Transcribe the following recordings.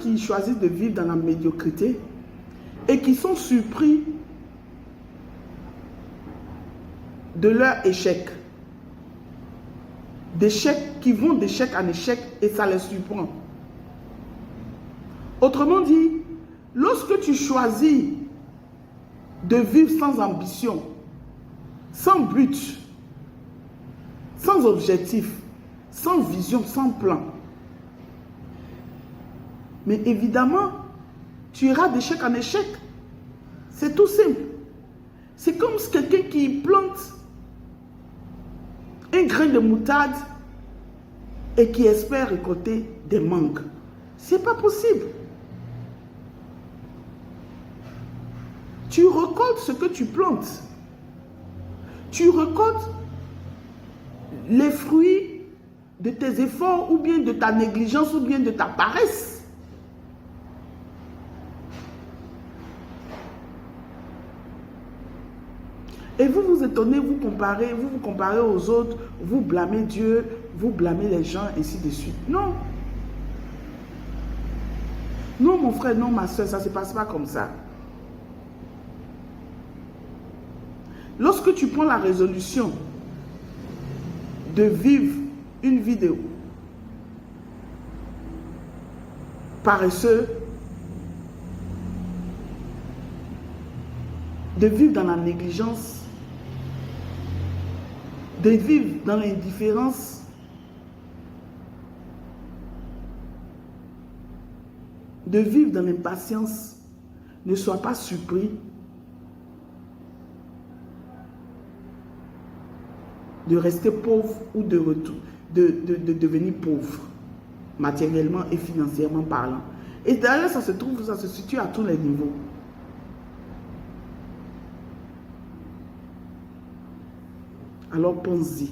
qui choisissent de vivre dans la médiocrité et qui sont surpris de leur échec. D'échec, qui vont d'échec en échec et ça les surprend. Autrement dit, lorsque tu choisis de vivre sans ambition, sans but, sans objectif, sans vision, sans plan, mais évidemment, tu iras d'échec en échec. C'est tout simple. C'est comme quelqu'un qui plante un grain de moutarde et qui espère récolter des mangues. C'est pas possible. Tu récoltes ce que tu plantes. Tu récoltes les fruits de tes efforts ou bien de ta négligence ou bien de ta paresse. Et vous vous étonnez, vous vous comparez aux autres, vous blâmez Dieu, vous blâmez les gens, ainsi de suite. Non. Non, mon frère, non, ma soeur, ça ne se passe pas comme ça. Lorsque tu prends la résolution de vivre une vie de paresseux, de vivre dans la négligence, de vivre dans l'indifférence, de vivre dans l'impatience, ne sois pas surpris de rester pauvre ou de devenir pauvre, matériellement et financièrement parlant. Et d'ailleurs, ça se situe à tous les niveaux. Alors pense-y.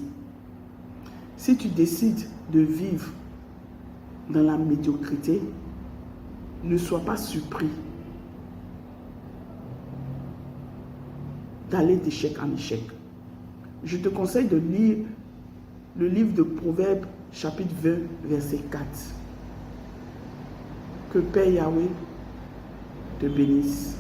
Si tu décides de vivre dans la médiocrité, ne sois pas surpris d'aller d'échec en échec. Je te conseille de lire le livre de Proverbes, chapitre 20, verset 4. Que Père Yahweh te bénisse.